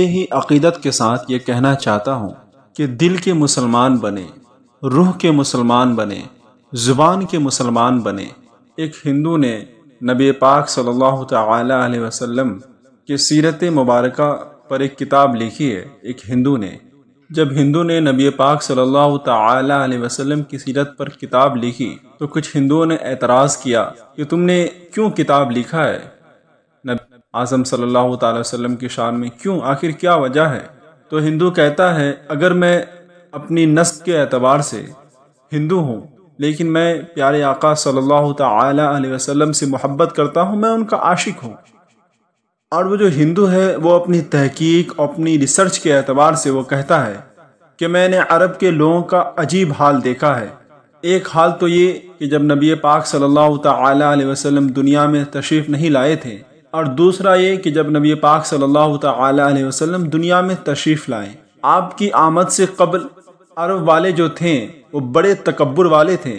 ہی عقیدت کے ساتھ یہ کہنا چاہتا ہوں کہ دل کے مسلمان بنے، روح کے مسلمان بنے، زبان کے مسلمان بنے۔ ایک ہندو نے نبی پاک صلی اللہ تعالی علیہ وسلم کی سیرت مبارکہ پر ایک کتاب لکھی ہے۔ ایک ہندو نے جب ہندو نے نبی پاک صلی اللہ تعالی علیہ وسلم کی سیرت پر کتاب لکھی تو کچھ ہندوؤں نے اعتراض کیا کہ تم نے کیوں کتاب لکھا ہے نبی اعظم صلی اللہ تعالی وسلم کی شان میں، کیوں، آخر کیا وجہ ہے؟ تو ہندو کہتا ہے اگر میں اپنی نسب کے اعتبار سے ہندو ہوں لیکن میں پیارے آقا صلی اللہ تعالی علیہ وسلم سے محبت کرتا ہوں، میں ان کا عاشق ہوں۔ اور وہ جو ہندو ہے وہ اپنی تحقیق، اپنی ریسرچ کے اعتبار سے وہ کہتا ہے کہ میں نے عرب کے لوگوں کا عجیب حال دیکھا ہے۔ ایک حال تو یہ کہ جب نبی پاک صلی اللہ تعالی علیہ وسلم دنیا میں تشریف نہیں لائے تھے، اور دوسرا یہ کہ جب نبی پاک صلی اللہ تعالی علیہ وسلم دنیا میں تشریف لائیں، آپ کی آمد سے قبل عرب والے جو تھے وہ بڑے تکبر والے تھے،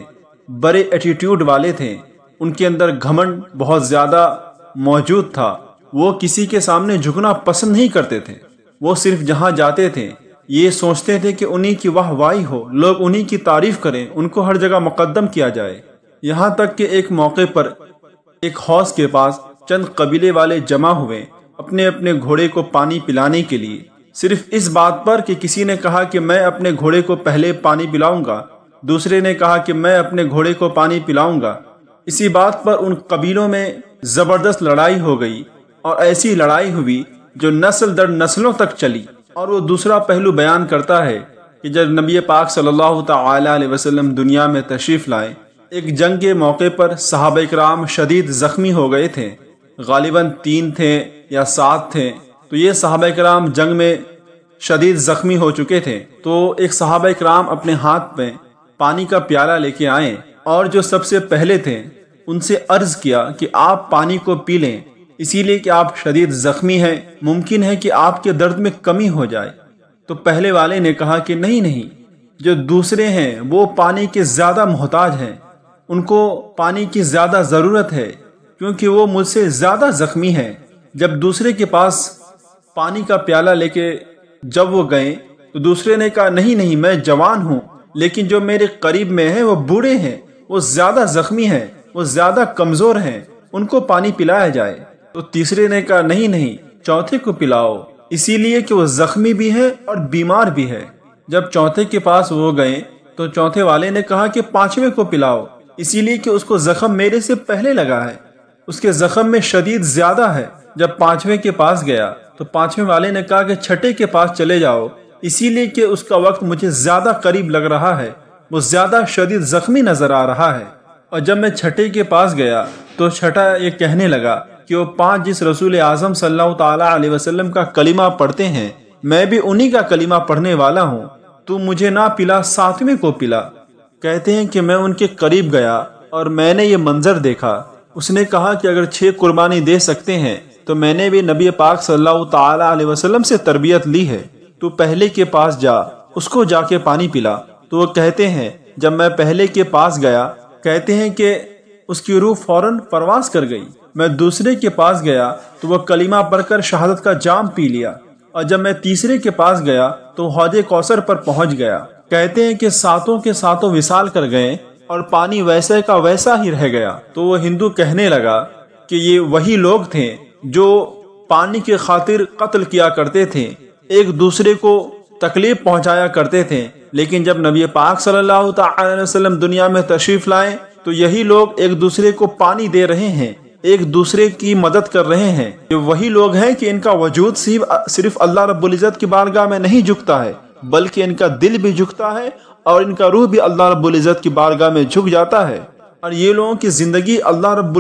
بڑے ایٹیٹیوڈ والے تھے، ان کے اندر گھمنڈ بہت زیادہ موجود تھا۔ وہ کسی کے سامنے جھکنا پسند نہیں کرتے تھے، وہ صرف جہاں جاتے تھے یہ سوچتے تھے کہ انہی کی واہ واہی ہو، لوگ انہی کی تعریف کریں، ان کو ہر جگہ مقدم کیا جائے۔ یہاں تک کہ ایک موقع پر ایک حوض کے پاس چند قبیلے والے جمع ہوئے اپنے اپنے گھوڑے کو پانی پلانے کے لیے، صرف اس بات پر کہ کسی نے کہا کہ میں اپنے گھوڑے کو پہلے پانی پلاؤں گا، دوسرے نے کہا کہ میں اپنے گھوڑے کو پانی پلاؤں گا۔ اسی بات پر ان قبیلوں میں زبردست لڑائی ہو گئی، اور ایسی لڑائی ہوئی جو نسل در نسلوں تک چلی۔ اور وہ دوسرا پہلو بیان کرتا ہے کہ جب نبی پاک صلی اللہ تعالی علیہ وسلم دنیا میں تشریف لائے، ایک جنگ کے موقع پر صحابہ کرام شدید زخمی ہو گئے تھے، غالباً 3 تھے یا 7 تھے، تو یہ صحابہ کرام جنگ میں شدید زخمی ہو چکے تھے۔ تو ایک صحابہ کرام اپنے ہاتھ میں پانی کا پیالہ لے کے آئے، اور جو سب سے پہلے تھے ان سے عرض کیا کہ آپ پانی کو پی لیں، اسی لیے کہ آپ شدید زخمی ہیں، ممکن ہے کہ آپ کے درد میں کمی ہو جائے۔ تو پہلے والے نے کہا کہ نہیں، جو دوسرے ہیں وہ پانی کے زیادہ محتاج ہیں، ان کو پانی کی زیادہ ضرورت ہے کیونکہ وہ مجھ سے زیادہ زخمی ہیں۔ جب دوسرے کے پاس پانی کا پیالہ لے کے جب وہ گئے تو دوسرے نے کہا نہیں، میں جوان ہوں، لیکن جو میرے قریب میں ہیں وہ بوڑھے ہیں، وہ زیادہ زخمی ہیں، وہ زیادہ کمزور ہیں، ان کو پانی پلایا جائے۔ تو تیسرے نے کہا نہیں، چوتھے کو پلاؤ، اسی لیے کہ وہ زخمی بھی ہے اور بیمار بھی ہے۔ جب چوتھے کے پاس وہ گئے تو چوتھے والے نے کہا کہ 5ویں کو پلاؤ، اسی لیے کہ اس کو زخم میرے سے پہلے لگا ہے، اس کے زخم میں شدید زیادہ ہے۔ جب 5ویں کے پاس گیا تو 5ویں والے نے کہا کہ 6 کے پاس چلے جاؤ، اسی لیے کہ اس کا وقت مجھے زیادہ قریب لگ رہا ہے، وہ زیادہ شدید زخمی نظر آ رہا ہے۔ اور جب میں 6 کے پاس گیا تو 6 یہ کہنے لگا کہ وہ 5 جس رسول اعظم صلی اللہ تعالی علیہ وسلم کا کلمہ پڑھتے ہیں، میں بھی انہی کا کلمہ پڑھنے والا ہوں، تو مجھے نہ پلا، 7ویں کو پلا۔ کہتے ہیں کہ میں ان کے قریب گیا اور میں نے یہ منظر دیکھا۔ اس نے کہا کہ اگر 6 قربانی دے سکتے ہیں تو میں نے بھی نبی پاک صلی اللہ تعالی علیہ وسلم سے تربیت لی ہے، تو پہلے کے پاس جا، اس کو جا کے پانی پلا۔ تو وہ کہتے ہیں جب میں پہلے کے پاس گیا، کہتے ہیں کہ اس کی روح فوراً پرواز کر گئی۔ میں دوسرے کے پاس گیا تو وہ کلمہ پڑھ کر شہادت کا جام پی لیا، اور جب میں تیسرے کے پاس گیا تو حوض کوثر پر پہنچ گیا۔ کہتے ہیں کہ 7 کے 7 وصال کر گئے اور پانی ویسے کا ویسا ہی رہ گیا۔ تو وہ ہندو کہنے لگا کہ یہ وہی لوگ تھے جو پانی کی خاطر قتل کیا کرتے تھے، ایک دوسرے کو تکلیف پہنچایا کرتے تھے، لیکن جب نبی پاک صلی اللہ تعالی علیہ وسلم دنیا میں تشریف لائے تو یہی لوگ ایک دوسرے کو پانی دے رہے ہیں، ایک دوسرے کی مدد کر رہے ہیں۔ یہ وہی لوگ ہیں کہ ان کا وجود صرف اللہ رب العزت کی بارگاہ میں نہیں جھکتا ہے، بلکہ ان کا دل بھی جھکتا ہے اور ان کا روح بھی اللہ رب العزت کی بارگاہ میں جھک جاتا ہے۔ اور یہ لوگوں کی زندگی اللہ رب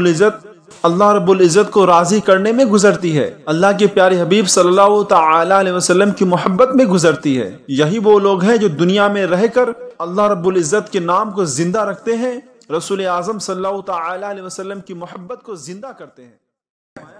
العزت کو راضی کرنے میں گزرتی ہے، اللہ کے پیارے حبیب صلی اللہ تعالی علیہ وسلم کی محبت میں گزرتی ہے۔ یہی وہ لوگ ہیں جو دنیا میں رہ کر اللہ رب العزت کے نام کو زندہ رکھتے ہیں، رسول اعظم صلی اللہ تعالی علیہ وسلم کی محبت کو زندہ کرتے ہیں۔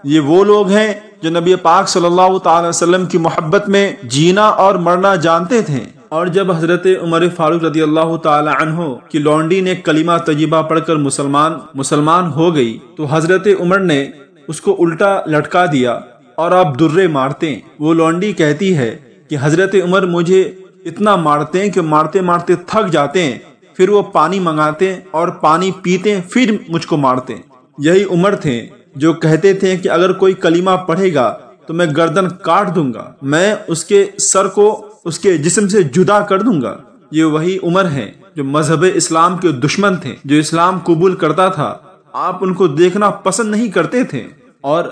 یہ وہ لوگ ہیں جو نبی پاک صلی اللہ تعالی وسلم کی محبت میں جینا اور مرنا جانتے تھے۔ اور جب حضرت عمر فاروق رضی اللہ تعالی عنہ کی لونڈی نے کلمہ طیبہ پڑھ کر مسلمان ہو گئی تو حضرت عمر نے اس کو الٹا لٹکا دیا اور آپ درے مارتے ہیں۔ وہ لونڈی کہتی ہے کہ حضرت عمر مجھے اتنا مارتے ہیں کہ مارتے مارتے تھک جاتے ہیں، پھر وہ پانی منگاتے ہیں اور پانی پیتے ہیں، پھر مجھ کو مارتے ہیں۔ یہی عمر تھے جو کہتے تھے کہ اگر کوئی کلمہ پڑھے گا تو میں گردن کاٹ دوں گا، میں اس کے سر کو اس کے جسم سے جدا کر دوں گا۔ یہ وہی عمر ہے جو مذہب اسلام کے دشمن تھے، جو اسلام قبول کرتا تھا، آپ ان کو دیکھنا پسند نہیں کرتے تھے۔ اور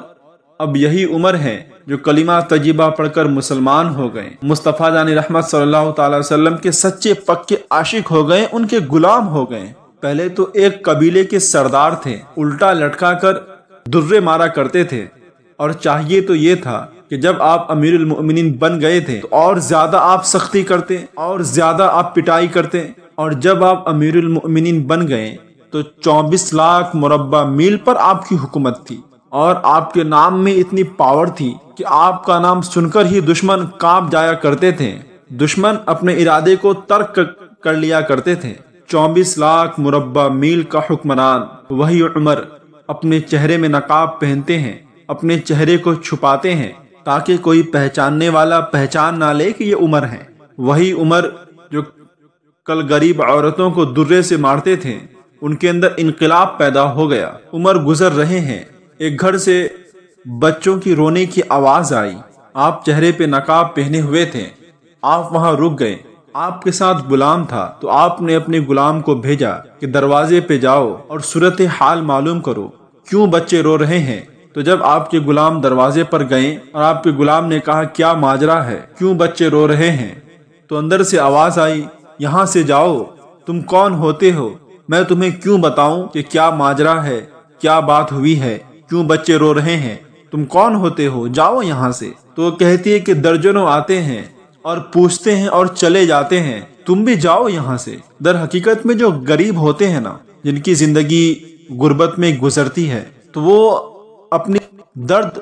اب یہی عمر ہے جو کلمہ طیبہ پڑھ کر مسلمان ہو گئے، مصطفیٰ جان رحمت صلی اللہ تعالی وسلم کے سچے پکے عاشق ہو گئے، ان کے غلام ہو گئے۔ پہلے تو ایک قبیلے کے سردار تھے، الٹا لٹکا کر درے مارا کرتے تھے، اور چاہیے تو یہ تھا کہ جب آپ امیر المؤمنین بن گئے تھے تو اور زیادہ آپ سختی کرتے اور زیادہ آپ پٹائی کرتے، اور جب آپ امیر المؤمنین بن گئے تو 24 لاکھ مربع میل پر آپ کی حکومت تھی، اور آپ کے نام میں اتنی پاور تھی کہ آپ کا نام سن کر ہی دشمن کانپ جایا کرتے تھے، دشمن اپنے ارادے کو ترک کر لیا کرتے تھے۔ 24 لاکھ مربع میل کا حکمران وہی عمر اپنے چہرے میں نقاب پہنتے ہیں، اپنے چہرے کو چھپاتے ہیں تاکہ کوئی پہچاننے والا پہچان نہ لے کہ یہ عمر ہے۔ وہی عمر جو کل غریب عورتوں کو درے سے مارتے تھے، ان کے اندر انقلاب پیدا ہو گیا۔ عمر گزر رہے ہیں، ایک گھر سے بچوں کی رونے کی آواز آئی، آپ چہرے پہ نقاب پہنے ہوئے تھے، آپ وہاں رک گئے، آپ کے ساتھ غلام تھا تو آپ نے اپنے غلام کو بھیجا کہ دروازے پہ جاؤ اور صورت حال معلوم کرو، کیوں بچے رو رہے ہیں۔ تو جب آپ کے غلام دروازے پر گئے اور آپ کے غلام نے کہا کیا ماجرا ہے، کیوں بچے رو رہے ہیں، تو اندر سے آواز آئی یہاں سے جاؤ، تم کون ہوتے ہو، میں تمہیں کیوں بتاؤں کہ کیا ماجرا ہے، کیا بات ہوئی ہے، کیوں بچے رو رہے ہیں، تم کون ہوتے ہو، جاؤ یہاں سے۔ تو وہ کہتی ہے کہ درجنوں آتے ہیں اور پوچھتے ہیں اور چلے جاتے ہیں، تم بھی جاؤ یہاں سے۔ در حقیقت میں جو غریب ہوتے ہیں نا، جن کی زندگی غربت میں گزرتی ہے، تو وہ اپنی درد،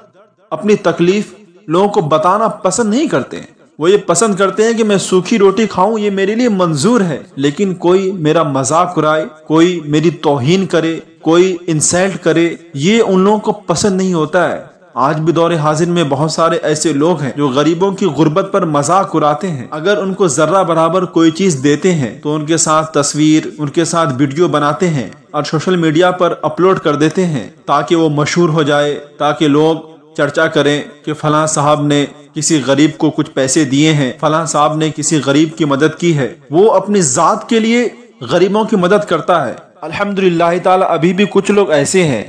اپنی تکلیف لوگوں کو بتانا پسند نہیں کرتے ہیں۔ وہ یہ پسند کرتے ہیں کہ میں سوکھی روٹی کھاؤں، یہ میرے لیے منظور ہے، لیکن کوئی میرا مذاق اڑائے، کوئی میری توہین کرے، کوئی انسلٹ کرے، یہ ان لوگوں کو پسند نہیں ہوتا ہے۔ آج بھی دور حاضر میں بہت سارے ایسے لوگ ہیں جو غریبوں کی غربت پر مذاق اڑاتے ہیں، اگر ان کو ذرہ برابر کوئی چیز دیتے ہیں تو ان کے ساتھ تصویر، ان کے ساتھ ویڈیو بناتے ہیں اور سوشل میڈیا پر اپلوڈ کر دیتے ہیں تاکہ وہ مشہور ہو جائے، تاکہ لوگ چرچا کریں کہ فلاں صاحب نے کسی غریب کو کچھ پیسے دیے ہیں، فلاں صاحب نے کسی غریب کی مدد کی ہے۔ وہ اپنی ذات کے لیے غریبوں کی مدد کرتا ہے۔ الحمدللہ تعالی ابھی بھی کچھ لوگ ایسے ہیں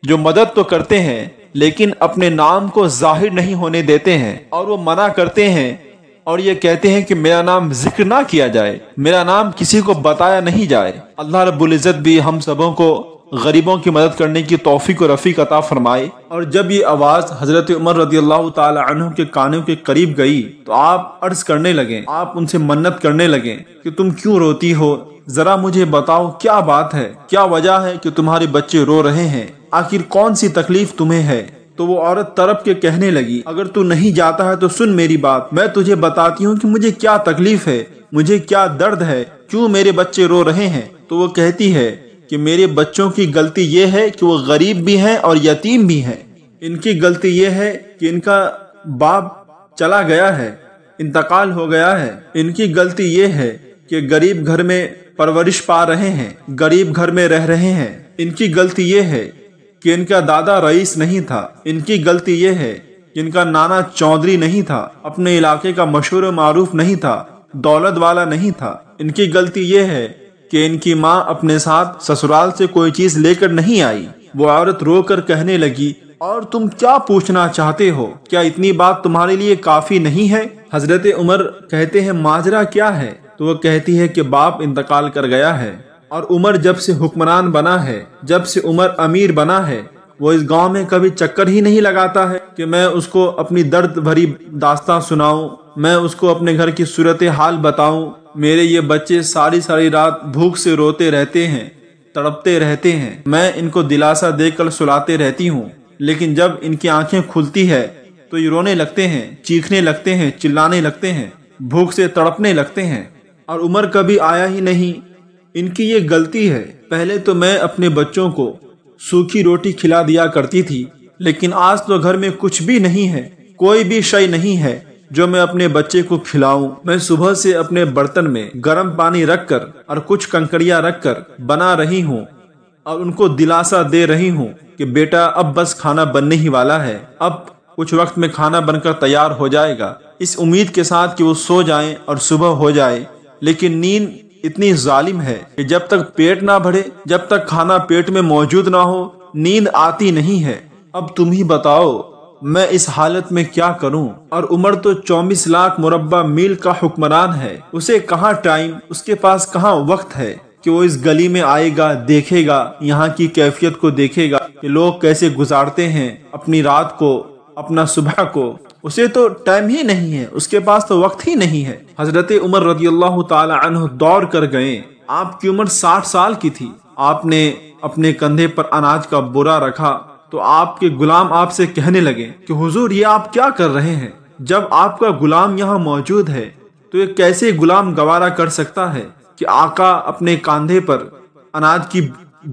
جو مدد تو کرتے ہیں لیکن اپنے نام کو ظاہر نہیں ہونے دیتے ہیں، اور وہ منع کرتے ہیں اور یہ کہتے ہیں کہ میرا نام ذکر نہ کیا جائے، میرا نام کسی کو بتایا نہیں جائے۔ اللہ رب العزت بھی ہم سبوں کو غریبوں کی مدد کرنے کی توفیق و رفیق عطا فرمائے۔ اور جب یہ آواز حضرت عمر رضی اللہ تعالی عنہ کے کانوں کے قریب گئی تو آپ عرض کرنے لگے، آپ ان سے منت کرنے لگے کہ تم کیوں روتی ہو، ذرا مجھے بتاؤ کیا بات ہے، کیا وجہ ہے کہ تمہارے بچے رو رہے ہیں، آخر کون سی تکلیف تمہیں ہے۔ تو وہ عورت تڑپ کے کہنے لگی اگر تو نہیں جاتا ہے تو سن میری بات، میں تجھے بتاتی ہوں کہ مجھے کیا تکلیف ہے، مجھے کیا درد ہے، کیوں میرے بچے رو رہے ہیں۔ تو وہ کہتی ہے کہ میرے بچوں کی غلطی یہ ہے کہ وہ غریب بھی ہیں اور یتیم بھی ہیں، ان کی غلطی یہ ہے کہ ان کا باپ چلا گیا ہے، انتقال ہو گیا ہے، ان کی غلطی یہ ہے کہ غریب گھر میں پرورش پا رہے ہیں، غریب گھر میں رہ رہے ہیں، ان کی غلطی یہ ہے کہ ان کا دادا رئیس نہیں تھا، ان کی غلطی یہ ہے کہ ان کا نانا چودھری نہیں تھا، اپنے علاقے کا مشہور و معروف نہیں تھا، دولت والا نہیں تھا، ان کی غلطی یہ ہے کہ ان کی ماں اپنے ساتھ سسرال سے کوئی چیز لے کر نہیں آئی۔ وہ عورت رو کر کہنے لگی اور تم کیا پوچھنا چاہتے ہو، کیا اتنی بات تمہارے لیے کافی نہیں ہے؟ حضرت عمر کہتے ہیں ماجرا کیا ہے؟ تو وہ کہتی ہے کہ باپ انتقال کر گیا ہے، اور عمر جب سے حکمران بنا ہے، جب سے عمر امیر بنا ہے، وہ اس گاؤں میں کبھی چکر ہی نہیں لگاتا ہے کہ میں اس کو اپنی درد بھری داستان سناؤں، میں اس کو اپنے گھر کی صورت حال بتاؤں۔ میرے یہ بچے ساری ساری رات بھوک سے روتے رہتے ہیں، تڑپتے رہتے ہیں، میں ان کو دلاسا دے کر سلاتے رہتی ہوں، لیکن جب ان کی آنکھیں کھلتی ہے تو یہ رونے لگتے ہیں، چیخنے لگتے ہیں، چلانے لگتے ہیں، بھوک سے تڑپنے لگتے ہیں، اور عمر کبھی آیا ہی نہیں۔ ان کی یہ غلطی ہے۔ پہلے تو میں اپنے بچوں کو سوکھی روٹی کھلا دیا کرتی تھی، لیکن آج تو گھر میں کچھ بھی نہیں ہے، کوئی بھی شے نہیں ہے جو میں اپنے بچے کو کھلاؤں۔ میں صبح سے اپنے برتن میں گرم پانی رکھ کر اور کچھ کنکریاں رکھ کر بنا رہی ہوں اور ان کو دلاسا دے رہی ہوں کہ بیٹا اب بس کھانا بننے ہی والا ہے، اب کچھ وقت میں کھانا بن کر تیار ہو جائے گا، اس امید کے ساتھ کہ وہ سو جائیں اور صبح ہو جائے۔ لیکن نیند اتنی ظالم ہے کہ جب تک پیٹ نہ بھرے، جب تک کھانا پیٹ میں موجود نہ ہو، نیند آتی نہیں ہے۔ اب تم ہی بتاؤ میں اس حالت میں کیا کروں؟ اور عمر تو 24 لاکھ مربع میل کا حکمران ہے، اسے کہاں ٹائم، اس کے پاس کہاں وقت ہے کہ وہ اس گلی میں آئے گا، دیکھے گا، یہاں کی کیفیت کو دیکھے گا کہ لوگ کیسے گزارتے ہیں اپنی رات کو، اپنا صبح کو۔ اسے تو ٹائم ہی نہیں ہے، اس کے پاس تو وقت ہی نہیں ہے۔ حضرت عمر رضی اللہ تعالی عنہ دوڑ کر گئے۔ آپ کی عمر 60 سال کی تھی۔ آپ نے اپنے کندھے پر اناج کا بورا رکھا تو آپ کے غلام آپ سے کہنے لگے کہ حضور یہ آپ کیا کر رہے ہیں؟ جب آپ کا غلام یہاں موجود ہے تو یہ کیسے غلام گوارا کر سکتا ہے کہ آقا اپنے کاندھے پر اناج کی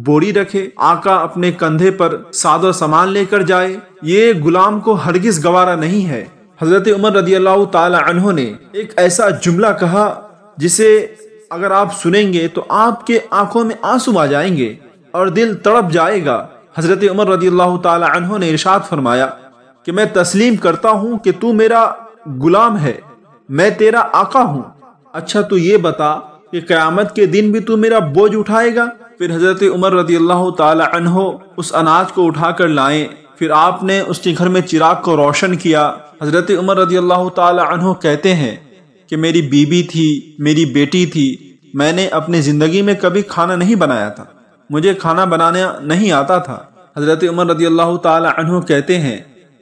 بوری رکھے، آقا اپنے کندھے پر ساز و سامان لے کر جائے؟ یہ غلام کو ہرگز گوارا نہیں ہے۔ حضرت عمر رضی اللہ تعالی عنہ نے ایک ایسا جملہ کہا جسے اگر آپ سنیں گے تو آپ کے آنکھوں میں آنسو آ جائیں گے اور دل تڑپ جائے گا۔ حضرت عمر رضی اللہ تعالی عنہ نے ارشاد فرمایا کہ میں تسلیم کرتا ہوں کہ تو میرا غلام ہے، میں تیرا آقا ہوں، اچھا تو یہ بتا کہ قیامت کے دن بھی تو میرا بوجھ اٹھائے گا؟ پھر حضرت عمر رضی اللہ تعالی عنہ اس اناج کو اٹھا کر لائیں، پھر آپ نے اس کے گھر میں چراغ کو روشن کیا۔ حضرت عمر رضی اللہ تعالی عنہ کہتے ہیں کہ میری بیوی تھی، میری بیٹی تھی، میں نے اپنی زندگی میں کبھی کھانا نہیں بنایا تھا، مجھے کھانا بنانا نہیں آتا تھا۔ حضرت عمر رضی اللہ تعالی عنہ کہتے ہیں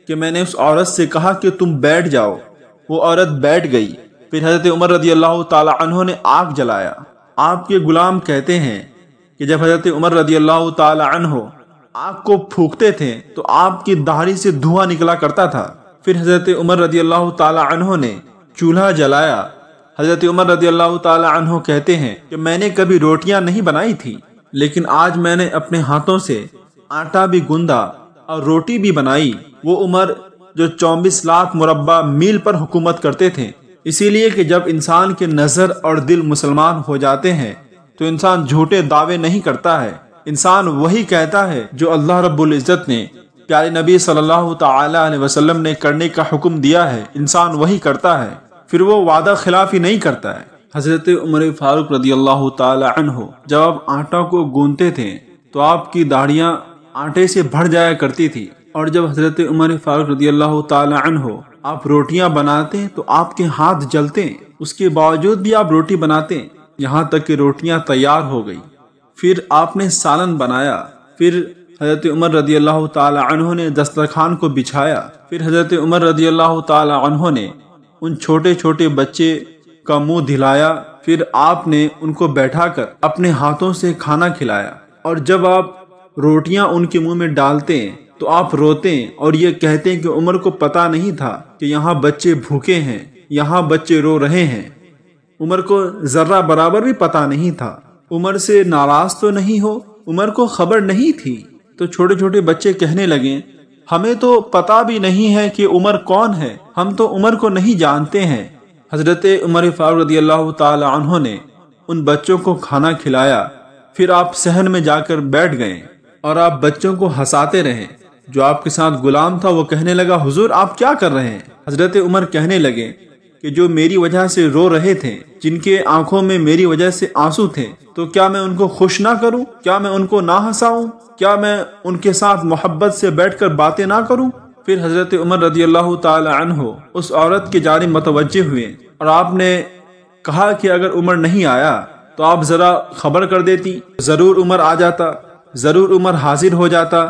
کہ میں نے اس عورت سے کہا کہ تم بیٹھ جاؤ، وہ عورت بیٹھ گئی۔ پھر حضرت عمر رضی اللہ تعالی عنہ نے آگ جلایا۔ آپ کے غلام کہتے ہیں کہ جب حضرت عمر رضی اللہ تعالی عنہ آگ کو پھونکتے تھے تو آپ کی داڑھی سے دھواں نکلا کرتا تھا۔ پھر حضرت عمر رضی اللہ تعالی عنہ نے چولہا جلایا۔ حضرت عمر رضی اللہ تعالی عنہ کہتے ہیں کہ میں نے کبھی روٹیاں نہیں بنائی تھی، لیکن آج میں نے اپنے ہاتھوں سے آٹا بھی گوندا اور روٹی بھی بنائی۔ وہ عمر جو 24 لاکھ مربع میل پر حکومت کرتے تھے، اسی لیے کہ جب انسان کے نظر اور دل مسلمان ہو جاتے ہیں تو انسان جھوٹے دعوے نہیں کرتا ہے، انسان وہی کہتا ہے جو اللہ رب العزت نے پیارے نبی صلی اللہ تعالی علیہ وسلم نے کرنے کا حکم دیا ہے، انسان وہی کرتا ہے، پھر وہ وعدہ خلافی نہیں کرتا ہے۔ حضرت عمر فاروق رضی اللہ تعالی عنہ جب آپ آٹا کو گونتے تھے تو آپ کی داڑھیاں آٹے سے بھر جایا کرتی تھی، اور جب حضرت عمر فاروق رضی اللہ تعالی عنہ آپ روٹیاں بناتے تو آپ کے ہاتھ جلتے، اس کے باوجود بھی آپ روٹی بناتے، یہاں تک کہ روٹیاں تیار ہو گئی۔ پھر آپ نے سالن بنایا، پھر حضرت عمر رضی اللہ تعالی عنہ نے دسترخوان کو بچھایا، پھر حضرت عمر رضی اللہ تعالی عنہ نے ان چھوٹے چھوٹے بچے کا منہ دھلایا، پھر آپ نے ان کو بیٹھا کر اپنے ہاتھوں سے کھانا کھلایا، اور جب آپ روٹیاں ان کے منہ میں ڈالتے تو آپ روتے اور یہ کہتے کہ عمر کو پتا نہیں تھا کہ یہاں بچے بھوکے ہیں، یہاں بچے رو رہے ہیں۔ عمر کو ذرہ برابر بھی پتا نہیں تھا۔ عمر سے ناراض تو نہیں ہو، عمر کو خبر نہیں تھی۔ تو چھوٹے چھوٹے بچے کہنے لگے ہمیں تو پتا بھی نہیں ہے کہ عمر کون ہے، ہم تو عمر کو نہیں جانتے ہیں۔ حضرت عمر فاروق رضی اللہ تعالی عنہ نے ان بچوں کو کھانا کھلایا، پھر آپ صحن میں جا کر بیٹھ گئے اور آپ بچوں کو ہنساتے رہے۔ جو آپ کے ساتھ غلام تھا وہ کہنے لگا حضور آپ کیا کر رہے ہیں؟ حضرت عمر کہنے لگے کہ جو میری وجہ سے رو رہے تھے، جن کے آنکھوں میں میری وجہ سے آنسو تھے، تو کیا میں ان کو خوش نہ کروں؟ کیا میں ان کو نہ ہنساؤں؟ کیا میں ان کے ساتھ محبت سے بیٹھ کر باتیں نہ کروں؟ پھر حضرت عمر رضی اللہ تعالی عنہ اس عورت کی جانب متوجہ ہوئے اور آپ نے کہا کہ اگر عمر نہیں آیا تو آپ ذرا خبر کر دیتی، ضرور عمر آ جاتا، ضرور عمر حاضر ہو جاتا،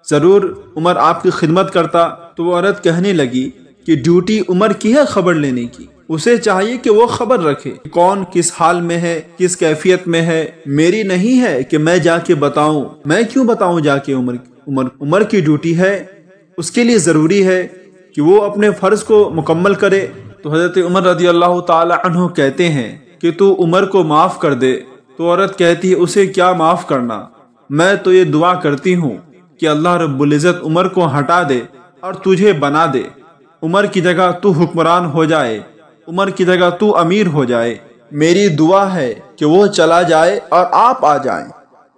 ضرور عمر آپ کی خدمت کرتا۔ تو وہ عورت کہنے لگی کہ ڈیوٹی عمر کی ہے خبر لینے کی، اسے چاہیے کہ وہ خبر رکھے کون کس حال میں ہے، کس کیفیت میں ہے، میری نہیں ہے کہ میں جا کے بتاؤں، میں کیوں بتاؤں جا کے؟ عمر کی ڈیوٹی ہے، اس کے لیے ضروری ہے کہ وہ اپنے فرض کو مکمل کرے۔ تو حضرت عمر رضی اللہ تعالی عنہ کہتے ہیں کہ تو عمر کو معاف کر دے۔ تو عورت کہتی ہے اسے کیا معاف کرنا، میں تو یہ دعا کرتی ہوں کہ اللہ رب العزت عمر کو ہٹا دے اور تجھے بنا دے، عمر کی جگہ تو حکمران ہو جائے، عمر کی جگہ تو امیر ہو جائے۔ میری دعا ہے کہ وہ چلا جائے اور آپ آ جائیں۔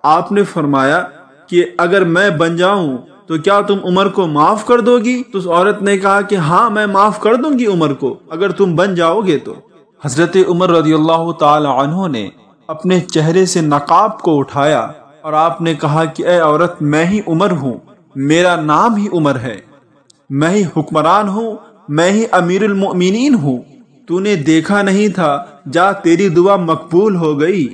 آپ نے فرمایا کہ اگر میں بن جاؤں تو کیا تم عمر کو معاف کر دو گی؟ تو اس عورت نے کہا کہ ہاں میں معاف کر دوں گی عمر کو اگر تم بن جاؤ گے تو۔ حضرت عمر رضی اللہ تعالی عنہ نے اپنے چہرے سے نقاب کو اٹھایا اور آپ نے کہا کہ اے عورت، میں ہی عمر ہوں، میرا نام ہی عمر ہے، میں ہی حکمران ہوں، میں ہی امیر المؤمنین ہوں، تو نے دیکھا نہیں تھا، جا تیری دعا مقبول ہو گئی۔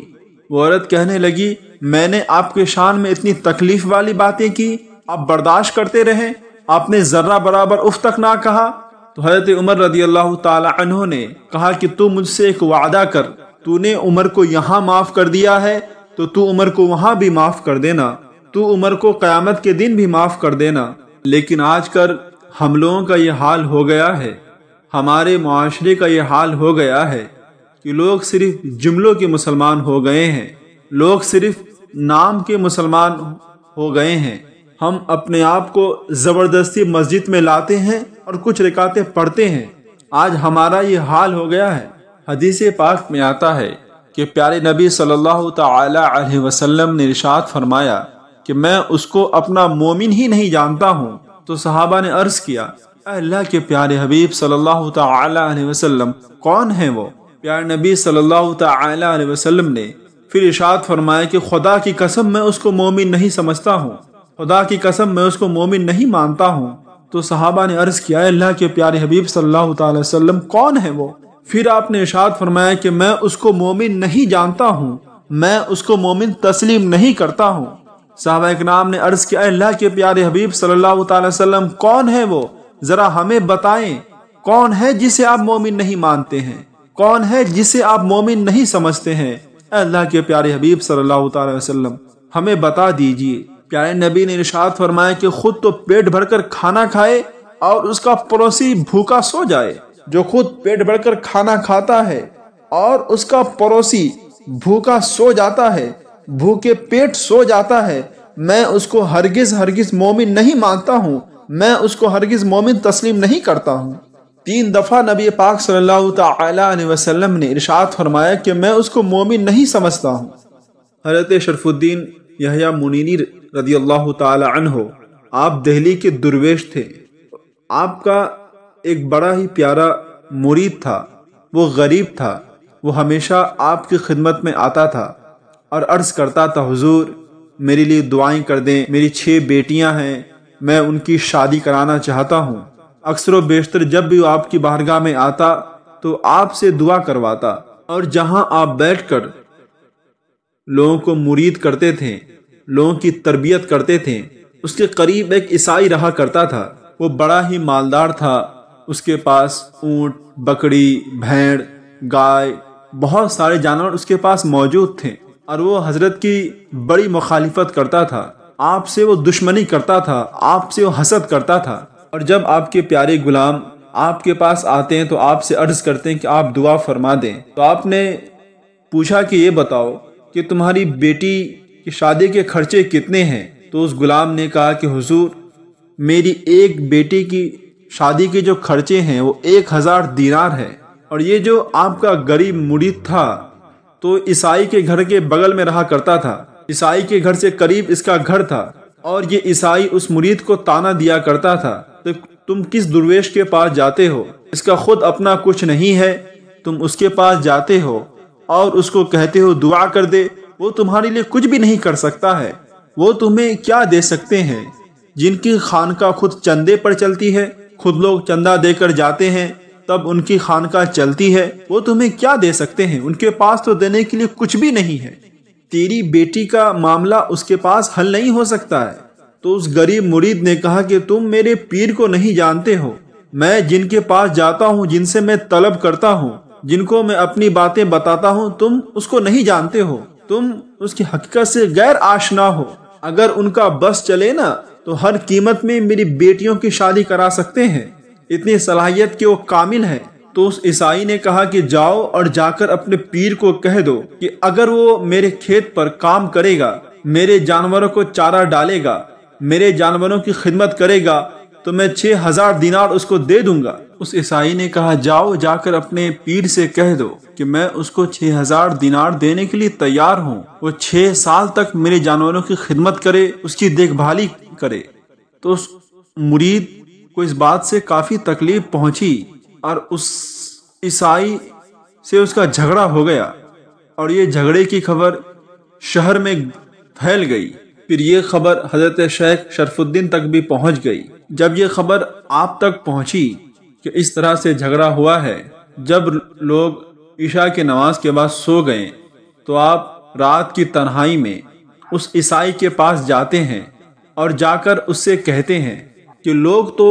وہ عورت کہنے لگی میں نے آپ کے شان میں اتنی تکلیف والی باتیں کی، آپ برداشت کرتے رہے، آپ نے ذرہ برابر اف تک نہ کہا۔ تو حضرت عمر رضی اللہ تعالی عنہ نے کہا کہ تو مجھ سے ایک وعدہ کر، تو نے عمر کو یہاں معاف کر دیا ہے تو عمر کو وہاں بھی معاف کر دینا، تو عمر کو قیامت کے دن بھی معاف کر دینا۔ لیکن آج کل ہم لوگوں کا یہ حال ہو گیا ہے، ہمارے معاشرے کا یہ حال ہو گیا ہے کہ لوگ صرف جملوں کے مسلمان ہو گئے ہیں، لوگ صرف نام کے مسلمان ہو گئے ہیں۔ ہم اپنے آپ کو زبردستی مسجد میں لاتے ہیں اور کچھ رکعتیں پڑھتے ہیں، آج ہمارا یہ حال ہو گیا ہے۔ حدیث پاک میں آتا ہے کہ پیارے نبی صلی اللہ تعالی علیہ وسلم نے ارشاد فرمایا کہ میں اس کو اپنا مومن ہی نہیں جانتا ہوں۔ تو صحابہ نے عرض کیا اے اللہ کے پیارے حبیب صلی اللہ تعالی علیہ وسلم، کون ہے وہ؟ پیارے نبی صلی اللہ تعالی علیہ وسلم نے پھر ارشاد فرمایا کہ خدا کی قسم میں اس کو مومن نہیں سمجھتا ہوں، خدا کی قسم میں اس کو مومن نہیں مانتا ہوں۔ تو صحابہ نے عرض کیا اے اللہ کے پیارے حبیب صلی اللہ تعالی وسلم، کون ہے وہ؟ پھر آپ نے ارشاد فرمایا کہ میں اس کو مومن نہیں جانتا ہوں، میں اس کو مومن تسلیم نہیں کرتا ہوں۔ صحابہ اکرام نے عرض کیا اے اللہ کے پیارے حبیب صلی اللہ تعالی وسلم، کون ہے وہ؟ ذرا ہمیں بتائیں، کون ہے جسے آپ مومن نہیں مانتے ہیں؟ کون ہے جسے آپ مومن نہیں سمجھتے ہیں؟ اے اللہ کے پیارے حبیب صلی اللہ تعالی وسلم، ہمیں بتا دیجئے۔ پیارے نبی نے ارشاد فرمایا کہ خود تو پیٹ بھر کر کھانا کھائے اور اس کا پڑوسی بھوکا سو جائے۔ جو خود پیٹ بھر کر کھانا کھاتا ہے اور اس کا پڑوسی بھوکا سو جاتا ہے، بھوکے پیٹ سو جاتا ہے، میں اس کو ہرگز مومن نہیں مانتا ہوں، میں اس کو ہرگز مومن تسلیم نہیں کرتا ہوں۔ 3 دفعہ نبی پاک صلی اللہ تعالی علیہ وسلم نے ارشاد فرمایا کہ میں اس کو مومن نہیں سمجھتا ہوں۔ حضرت شرف الدین یحییٰ منینی رضی اللہ تعالی عنہ، آپ دہلی کے درویش تھے۔ آپ کا ایک بڑا ہی پیارا مرید تھا، وہ غریب تھا، وہ ہمیشہ آپ کی خدمت میں آتا تھا اور عرض کرتا تھا حضور میرے لیے دعائیں کر دیں، میری 6 بیٹیاں ہیں، میں ان کی شادی کرانا چاہتا ہوں۔ اکثر و بیشتر جب بھی وہ آپ کی بارگاہ میں آتا تو آپ سے دعا کرواتا، اور جہاں آپ بیٹھ کر لوگوں کو مرید کرتے تھے، لوگوں کی تربیت کرتے تھے، اس کے قریب ایک عیسائی رہا کرتا تھا۔ وہ بڑا ہی مالدار تھا، اس کے پاس اونٹ، بکری، بھیڑ، گائے، بہت سارے جانور اس کے پاس موجود تھے، اور وہ حضرت کی بڑی مخالفت کرتا تھا، آپ سے وہ دشمنی کرتا تھا، آپ سے وہ حسد کرتا تھا۔ اور جب آپ کے پیارے غلام آپ کے پاس آتے ہیں تو آپ سے عرض کرتے ہیں کہ آپ دعا فرما دیں۔ تو آپ نے پوچھا کہ یہ بتاؤ کہ تمہاری بیٹی کی شادی کے خرچے کتنے ہیں؟ تو اس غلام نے کہا کہ حضور میری ایک بیٹی کی شادی کے جو خرچے ہیں وہ 1000 دینار ہے، اور یہ جو آپ کا غریب مرید تھا تو عیسائی کے گھر کے بغل میں رہا کرتا تھا، عیسائی کے گھر سے قریب اس کا گھر تھا، اور یہ عیسائی اس مرید کو طعنہ دیا کرتا تھا تو تم کس درویش کے پاس جاتے ہو، اس کا خود اپنا کچھ نہیں ہے، تم اس کے پاس جاتے ہو اور اس کو کہتے ہو دعا کر دے، وہ تمہارے لیے کچھ بھی نہیں کر سکتا ہے۔ وہ تمہیں کیا دے سکتے ہیں؟ جن کی خانقاہ خود چندے پر چلتی ہے، خود لوگ چندہ دے کر جاتے ہیں تب ان کی خانقاہ چلتی ہے، وہ تمہیں کیا دے سکتے ہیں؟ ان کے پاس تو دینے کے لیے کچھ بھی نہیں ہے۔ تیری بیٹی کا معاملہ اس کے پاس حل نہیں ہو سکتا ہے۔ تو اس غریب مرید نے کہا کہ تم میرے پیر کو نہیں جانتے ہو، میں جن کے پاس جاتا ہوں، جن سے میں طلب کرتا ہوں، جن کو میں اپنی باتیں بتاتا ہوں، تم اس کو نہیں جانتے ہو، تم اس کی حقیقت سے غیر آشنا ہو۔ اگر ان کا بس چلے نا تو ہر قیمت میں میری بیٹیوں کی شادی کرا سکتے ہیں، اتنی صلاحیت کے وہ کامل ہے۔ تو اس عیسائی نے کہا کہ جاؤ اور جا کر اپنے پیر کو کہہ دو کہ اگر وہ میرے کھیت پر کام کرے گا، میرے جانوروں کو چارہ ڈالے گا، میرے جانوروں کی خدمت کرے گا تو میں 6000 دینار اس کو دے دوں گا۔ اس عیسائی نے کہا جاؤ جا کر اپنے پیر سے کہہ دو کہ میں اس کو 6000 دینار دینے کے لیے تیار ہوں، وہ 6 سال تک میرے جانوروں کی خدمت کرے، اس کی دیکھ بھالی کرے۔ تو اس مرید کو اس بات سے کافی تکلیف پہنچی اور اس عیسائی سے اس کا جھگڑا ہو گیا، اور یہ جھگڑے کی خبر شہر میں پھیل گئی۔ پھر یہ خبر حضرت شیخ شرف الدین تک بھی پہنچ گئی۔ جب یہ خبر آپ تک پہنچی کہ اس طرح سے جھگڑا ہوا ہے، جب لوگ عشاء کی نماز کے بعد سو گئے تو آپ رات کی تنہائی میں اس عیسائی کے پاس جاتے ہیں اور جا کر اس سے کہتے ہیں کہ لوگ تو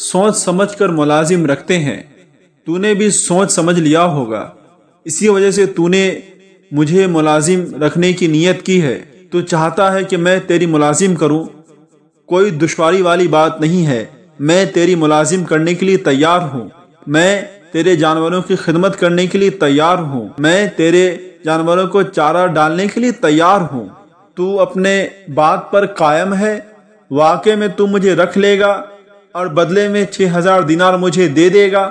سوچ سمجھ کر ملازم رکھتے ہیں، تو نے بھی سوچ سمجھ لیا ہوگا، اسی وجہ سے تو نے مجھے ملازم رکھنے کی نیت کی ہے، تو چاہتا ہے کہ میں تیری ملازم کروں، کوئی دشواری والی بات نہیں ہے، میں تیری ملازم کرنے کے لیے تیار ہوں، میں تیرے جانوروں کی خدمت کرنے کے لیے تیار ہوں، میں تیرے جانوروں کو چارہ ڈالنے کے لیے تیار ہوں، تو اپنے بات پر قائم ہے، واقع میں تو مجھے رکھ لے گا اور بدلے میں 6000 دینار مجھے دے دے گا۔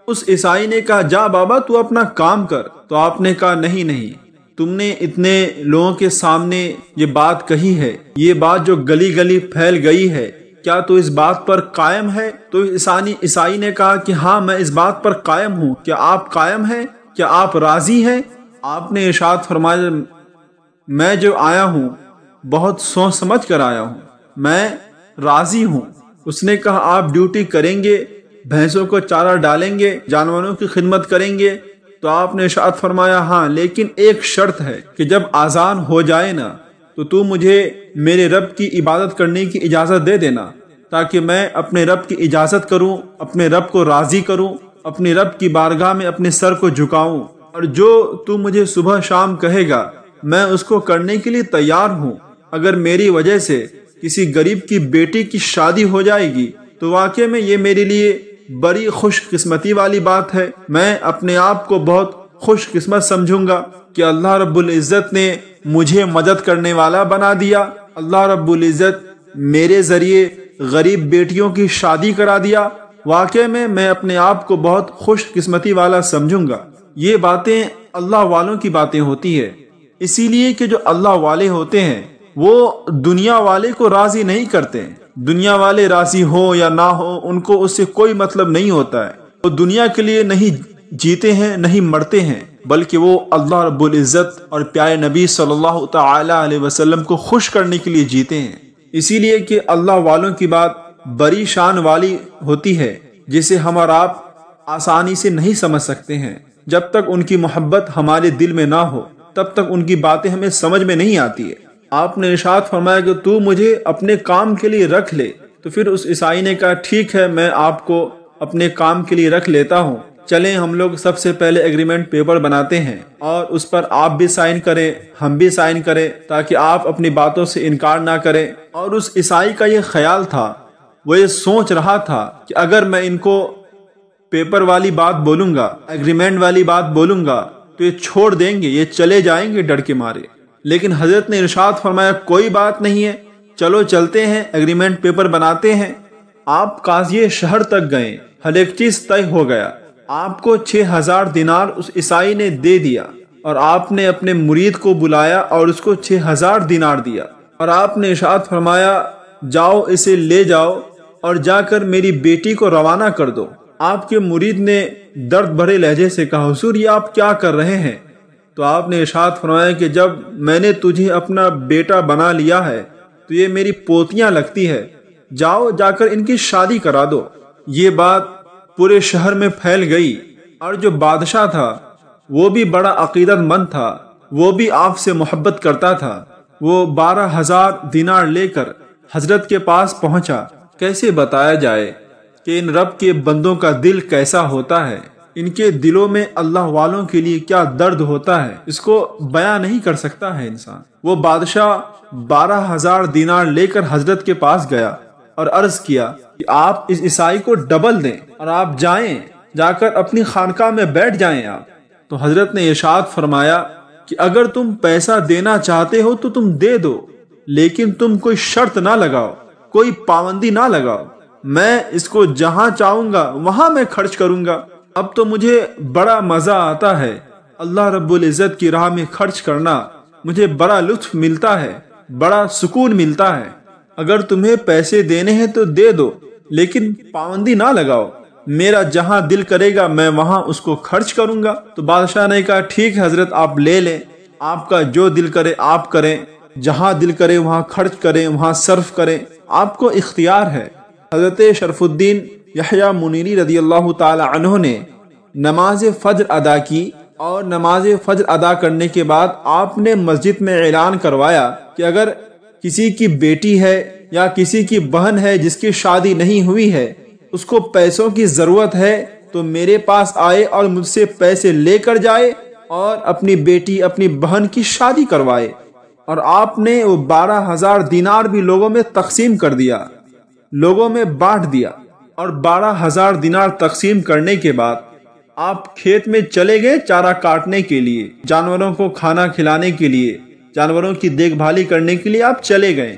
اس عیسائی نے کہا جا بابا تو اپنا کام کر۔ تو آپ نے کہا نہیں، تم نے اتنے لوگوں کے سامنے یہ بات کہی ہے، یہ بات جو گلی گلی پھیل گئی ہے، کیا تو اس بات پر قائم ہے؟ تو عیسائی نے کہا کہ ہاں میں اس بات پر قائم ہوں، کیا آپ قائم ہیں؟ کیا آپ راضی ہیں؟ آپ نے ارشاد فرمایا میں جو آیا ہوں بہت سوچ سمجھ کر آیا ہوں، میں راضی ہوں۔ اس نے کہا آپ ڈیوٹی کریں گے، بھینسوں کو چارہ ڈالیں گے، جانوروں کی خدمت کریں گے؟ تو آپ نے ارشاد فرمایا ہاں، لیکن ایک شرط ہے کہ جب اذان ہو جائے نا تو مجھے میرے رب کی عبادت کرنے کی اجازت دے دینا، تاکہ میں اپنے رب کی اجازت کروں، اپنے رب کو راضی کروں، اپنے رب کی بارگاہ میں اپنے سر کو جھکاؤں، اور جو تو مجھے صبح شام کہے گا میں اس کو کرنے کے لیے تیار ہوں۔ اگر میری وجہ سے کسی غریب کی بیٹی کی شادی ہو جائے گی تو واقعی میں یہ میرے لیے بڑی خوش قسمتی والی بات ہے، میں اپنے آپ کو بہت خوش قسمت سمجھوں گا کہ اللہ رب العزت نے مجھے مدد کرنے والا بنا دیا، اللہ رب العزت میرے ذریعے غریب بیٹیوں کی شادی کرا دیا، واقعی میں اپنے آپ کو بہت خوش قسمتی والا سمجھوں گا۔ یہ باتیں اللہ والوں کی باتیں ہوتی ہے، اسی لیے کہ جو اللہ والے ہوتے ہیں وہ دنیا والے کو راضی نہیں کرتے، دنیا والے راضی ہو یا نہ ہو ان کو اس سے کوئی مطلب نہیں ہوتا ہے، وہ دنیا کے لیے نہیں جیتے ہیں نہیں مرتے ہیں، بلکہ وہ اللہ رب العزت اور پیارے نبی صلی اللہ تعالی علیہ وسلم کو خوش کرنے کے لیے جیتے ہیں۔ اسی لیے کہ اللہ والوں کی بات بڑی شان والی ہوتی ہے جسے ہم اور آپ آسانی سے نہیں سمجھ سکتے ہیں۔ جب تک ان کی محبت ہمارے دل میں نہ ہو تب تک ان کی باتیں ہمیں سمجھ میں نہیں آتی ہے۔ آپ نے ارشاد فرمایا کہ تو مجھے اپنے کام کے لیے رکھ لے، تو پھر اس عیسائی نے کہا ٹھیک ہے میں آپ کو اپنے کام کے لیے رکھ لیتا ہوں، چلیں ہم لوگ سب سے پہلے ایگریمنٹ پیپر بناتے ہیں اور اس پر آپ بھی سائن کریں ہم بھی سائن کریں تاکہ آپ اپنی باتوں سے انکار نہ کریں۔ اور اس عیسائی کا یہ خیال تھا، وہ یہ سوچ رہا تھا کہ اگر میں ان کو پیپر والی بات بولوں گا، ایگریمنٹ والی بات بولوں گا تو یہ چھوڑ دیں گے، یہ چلے جائیں گے ڈر کے مارے، لیکن حضرت نے ارشاد فرمایا کوئی بات نہیں ہے، چلو چلتے ہیں ایگریمنٹ پیپر بناتے ہیں۔ آپ قاضی شہر تک گئے، ہر ایک چیز طے ہو گیا، آپ کو 6000 دینار اس عیسائی نے دے دیا، اور آپ نے اپنے مرید کو بلایا اور اس کو 6000 دینار دیا، اور آپ نے ارشاد فرمایا جاؤ اسے لے جاؤ اور جا کر میری بیٹی کو روانہ کر دو۔ آپ کے مرید نے درد بھرے لہجے سے کہا حضور یہ آپ کیا کر رہے ہیں؟ تو آپ نے ارشاد فرمایا کہ جب میں نے تجھے اپنا بیٹا بنا لیا ہے تو یہ میری پوتیاں لگتی ہے، جاؤ جا کر ان کی شادی کرا دو۔ یہ بات پورے شہر میں پھیل گئی، اور جو بادشاہ تھا وہ بھی بڑا عقیدت مند تھا، وہ بھی آپ سے محبت کرتا تھا، وہ 12000 دینار لے کر حضرت کے پاس پہنچا۔ کیسے بتایا جائے کہ ان رب کے بندوں کا دل کیسا ہوتا ہے، ان کے دلوں میں اللہ والوں کے لیے کیا درد ہوتا ہے، اس کو بیان نہیں کر سکتا ہے انسان۔ وہ بادشاہ 12000 دینار لے کر حضرت کے پاس گیا اور عرض کیا کہ آپ اس عیسائی کو ڈبل دیں اور آپ جائیں، جا کر اپنی خانقاہ میں بیٹھ جائیں آپ۔ تو حضرت نے ارشاد فرمایا کہ اگر تم پیسہ دینا چاہتے ہو تو تم دے دو، لیکن تم کوئی شرط نہ لگاؤ، کوئی پابندی نہ لگاؤ، میں اس کو جہاں چاہوں گا وہاں میں خرچ کروں گا۔ اب تو مجھے بڑا مزہ آتا ہے اللہ رب العزت کی راہ میں خرچ کرنا، مجھے بڑا لطف ملتا ہے، بڑا سکون ملتا ہے۔ اگر تمہیں پیسے دینے ہیں تو دے دو، لیکن پابندی نہ لگاؤ، میرا جہاں دل کرے گا میں وہاں اس کو خرچ کروں گا۔ تو بادشاہ نے کہا ٹھیک ہے حضرت، آپ لے لیں، آپ کا جو دل کرے آپ کریں، جہاں دل کرے وہاں خرچ کریں، وہاں صرف کریں، آپ کو اختیار ہے۔ حضرت شرف الدین یحییٰ منیری رضی اللہ تعالی عنہ نے نماز فجر ادا کی، اور نماز فجر ادا کرنے کے بعد آپ نے مسجد میں اعلان کروایا کہ اگر کسی کی بیٹی ہے یا کسی کی بہن ہے جس کی شادی نہیں ہوئی ہے، اس کو پیسوں کی ضرورت ہے تو میرے پاس آئے اور مجھ سے پیسے لے کر جائے اور اپنی بیٹی اپنی بہن کی شادی کروائے۔ اور آپ نے وہ 12,000 دینار بھی لوگوں میں تقسیم کر دیا، لوگوں میں بانٹ دیا۔ اور 12,000 دینار تقسیم کرنے کے بعد آپ کھیت میں چلے گئے چارہ کاٹنے کے لیے، جانوروں کو کھانا کھلانے کے لیے، جانوروں کی دیکھ بھالی کرنے کے لیے آپ چلے گئے۔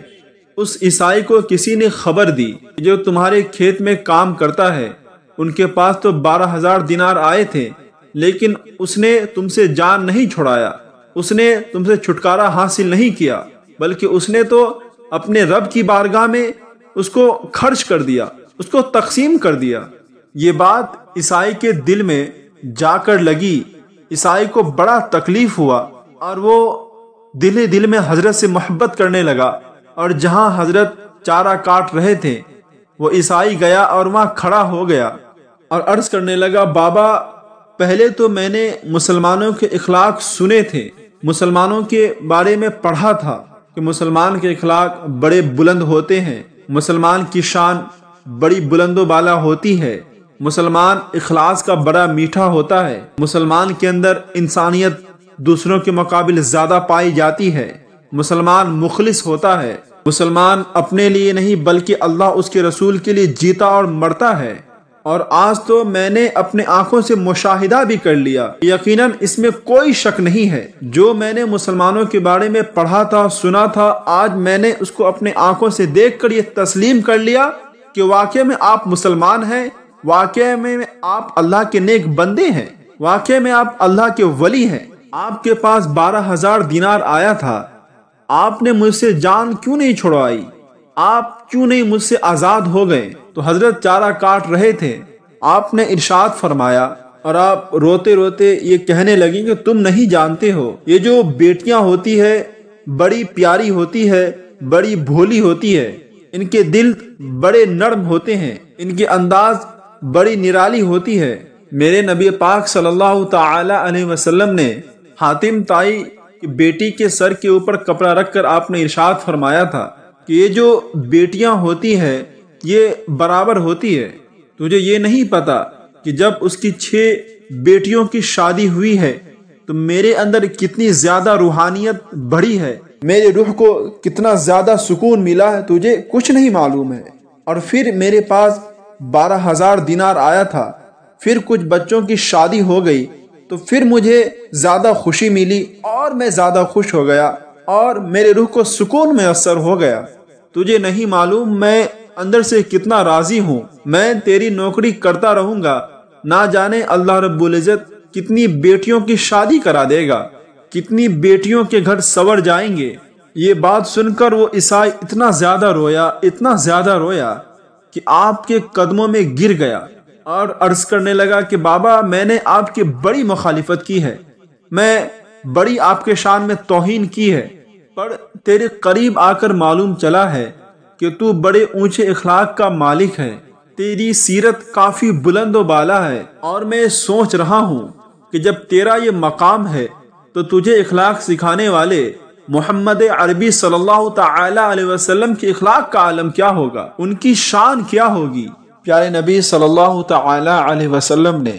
اس عیسائی کو کسی نے خبر دی جو تمہارے کھیت میں کام کرتا ہے، ان کے پاس تو 12,000 دینار آئے تھے، لیکن اس نے تم سے جان نہیں چھڑایا، اس نے تم سے چھٹکارا حاصل نہیں کیا، بلکہ اس نے تو اپنے رب کی بارگاہ میں اس کو خرچ کر دیا، اس کو تقسیم کر دیا۔ یہ بات عیسائی کے دل میں جا کر لگی، عیسائی کو بڑا تکلیف ہوا، اور وہ دل میں حضرت سے محبت کرنے لگا۔ اور جہاں حضرت چارہ کاٹ رہے تھے وہ عیسائی گیا اور وہاں کھڑا ہو گیا اور عرض کرنے لگا بابا، پہلے تو میں نے مسلمانوں کے اخلاق سنے تھے، مسلمانوں کے بارے میں پڑھا تھا کہ مسلمان کے اخلاق بڑے بلند ہوتے ہیں، مسلمان کی شان بڑی بلند و بالا ہوتی ہے، مسلمان اخلاص کا بڑا میٹھا ہوتا ہے، مسلمان کے اندر انسانیت دوسروں کے مقابل زیادہ پائی جاتی ہے، مسلمان مخلص ہوتا ہے، مسلمان اپنے لیے نہیں بلکہ اللہ اس کے رسول کے لیے جیتا اور مرتا ہے۔ اور آج تو میں نے اپنے آنکھوں سے مشاہدہ بھی کر لیا، یقیناً اس میں کوئی شک نہیں ہے، جو میں نے مسلمانوں کے بارے میں پڑھا تھا سنا تھا، آج میں نے اس کو اپنے آنکھوں سے دیکھ کر یہ تسلیم کر لیا کہ واقعی میں آپ مسلمان ہیں، واقعی میں آپ اللہ کے نیک بندے ہیں، واقعی میں آپ اللہ کے ولی ہیں۔ آپ کے پاس 12,000 دینار آیا تھا، آپ نے مجھ سے جان کیوں نہیں چھڑوائی، آپ کیوں نہیں مجھ سے آزاد ہو گئے؟ تو حضرت چارہ کاٹ رہے تھے، آپ نے ارشاد فرمایا اور آپ روتے روتے یہ کہنے لگیں کہ تم نہیں جانتے ہو، یہ جو بیٹیاں ہوتی ہے بڑی پیاری ہوتی ہے، بڑی بھولی ہوتی ہے، ان کے دل بڑے نرم ہوتے ہیں، ان کے انداز بڑی نرالی ہوتی ہے۔ میرے نبی پاک صلی اللہ تعالی علیہ وسلم نے حاتم طائی کی بیٹی کے سر کے اوپر کپڑا رکھ کر آپ نے ارشاد فرمایا تھا کہ یہ جو بیٹیاں ہوتی ہیں یہ برابر ہوتی ہے، تجھے یہ نہیں پتا کہ جب اس کی 6 بیٹیوں کی شادی ہوئی ہے تو میرے اندر کتنی زیادہ روحانیت بڑھی ہے، میرے روح کو کتنا زیادہ سکون ملا ہے، تجھے کچھ نہیں معلوم ہے۔ اور پھر میرے پاس 12,000 دینار آیا تھا، پھر کچھ بچوں کی شادی ہو گئی تو پھر مجھے زیادہ خوشی ملی اور میں زیادہ خوش ہو گیا اور میرے روح کو سکون میسر ہو گیا۔ تجھے نہیں معلوم میں اندر سے کتنا راضی ہوں، میں تیری نوکری کرتا رہوں گا، نہ جانے اللہ رب العزت کتنی بیٹیوں کی شادی کرا دے گا، کتنی بیٹیوں کے گھر سنور جائیں گے۔ یہ بات سن کر وہ عیسائی اتنا زیادہ رویا، اتنا زیادہ رویا کہ آپ کے قدموں میں گر گیا اور عرض کرنے لگا کہ بابا، میں نے آپ کی بڑی مخالفت کی ہے، میں بڑی آپ کے شان میں توہین کی ہے، پر تیرے قریب آ کر معلوم چلا ہے کہ تو بڑے اونچے اخلاق کا مالک ہے، تیری سیرت کافی بلند و بالا ہے، اور میں سوچ رہا ہوں کہ جب تیرا یہ مقام ہے تو تجھے اخلاق سکھانے والے محمد عربی صلی اللہ تعالی علیہ وسلم کے اخلاق کا عالم کیا ہوگا، ان کی شان کیا ہوگی۔ پیارے نبی صلی اللہ تعالی علیہ وسلم نے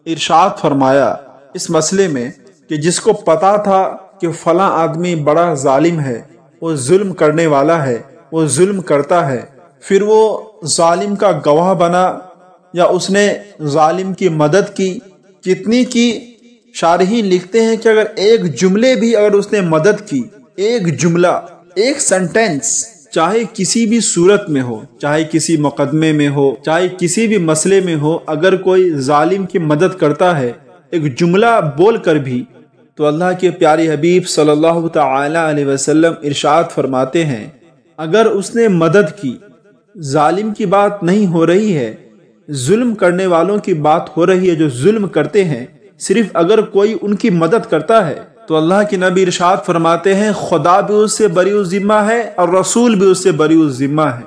ارشاد فرمایا اس مسئلے میں کہ جس کو پتا تھا کہ فلاں آدمی بڑا ظالم ہے، وہ ظلم کرنے والا ہے، وہ ظلم کرتا ہے، پھر وہ ظالم کا گواہ بنا یا اس نے ظالم کی مدد کی، کتنی کی شارحین لکھتے ہیں کہ اگر ایک جملے بھی اگر اس نے مدد کی، ایک جملہ، ایک سینٹینس چاہے کسی بھی صورت میں ہو، چاہے کسی مقدمے میں ہو، چاہے کسی بھی مسئلے میں ہو، اگر کوئی ظالم کی مدد کرتا ہے ایک جملہ بول کر بھی، تو اللہ کے پیارے حبیب صلی اللہ تعالی علیہ وسلم ارشاد فرماتے ہیں اگر اس نے مدد کی، ظالم کی بات نہیں ہو رہی ہے، ظلم کرنے والوں کی بات ہو رہی ہے جو ظلم کرتے ہیں، صرف اگر کوئی ان کی مدد کرتا ہے تو اللہ کے نبی ارشاد فرماتے ہیں خدا بھی اس سے بری الذمہ ہے اور رسول بھی اس سے بری الذمہ ہے۔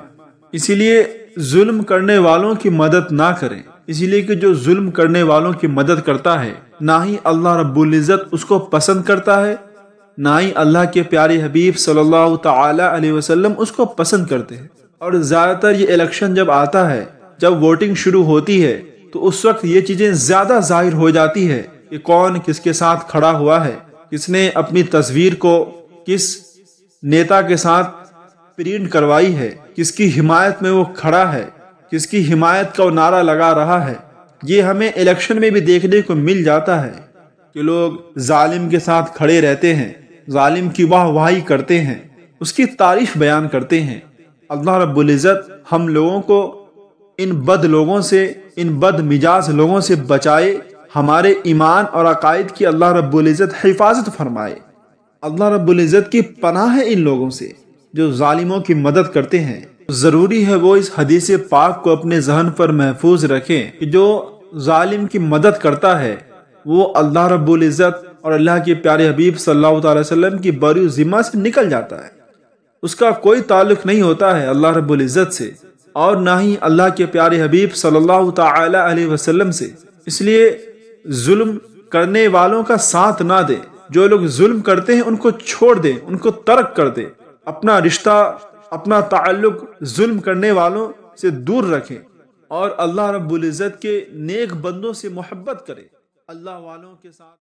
اسی لیے ظلم کرنے والوں کی مدد نہ کریں، اسی لیے کہ جو ظلم کرنے والوں کی مدد کرتا ہے نہ ہی اللہ رب العزت اس کو پسند کرتا ہے، نہ ہی اللہ کے پیارے حبیب صلی اللہ تعالی علیہ وسلم اس کو پسند کرتے ہیں۔ اور زیادہ تر یہ الیکشن جب آتا ہے، جب ووٹنگ شروع ہوتی ہے، تو اس وقت یہ چیزیں زیادہ ظاہر ہو جاتی ہے کہ کون کس کے ساتھ کھڑا ہوا ہے، کس نے اپنی تصویر کو کس نیتا کے ساتھ پرنٹ کروائی ہے، کس کی حمایت میں وہ کھڑا ہے، کس کی حمایت کا وہ نعرہ لگا رہا ہے۔ یہ ہمیں الیکشن میں بھی دیکھنے کو مل جاتا ہے کہ لوگ ظالم کے ساتھ کھڑے رہتے ہیں، ظالم کی واہ واہی کرتے ہیں، اس کی تعریف بیان کرتے ہیں۔ اللہ رب العزت ہم لوگوں کو ان بد لوگوں سے، ان بد مزاج لوگوں سے بچائے، ہمارے ایمان اور عقائد کی اللہ رب العزت حفاظت فرمائے۔ اللہ رب العزت کی پناہ ہے ان لوگوں سے جو ظالموں کی مدد کرتے ہیں۔ ضروری ہے وہ اس حدیث پاک کو اپنے ذہن پر محفوظ رکھیں کہ جو ظالم کی مدد کرتا ہے وہ اللہ رب العزت اور اللہ کے پیارے حبیب صلی اللہ تعالی وسلم کی بری ذمہ سے نکل جاتا ہے، اس کا کوئی تعلق نہیں ہوتا ہے اللہ رب العزت سے اور نہ ہی اللہ کے پیارے حبیب صلی اللہ تعالی علیہ وسلم سے۔ اس لیے ظلم کرنے والوں کا ساتھ نہ دیں، جو لوگ ظلم کرتے ہیں ان کو چھوڑ دیں، ان کو ترک کر دیں، اپنا رشتہ، اپنا تعلق ظلم کرنے والوں سے دور رکھیں اور اللہ رب العزت کے نیک بندوں سے محبت کریں، اللہ والوں کے ساتھ۔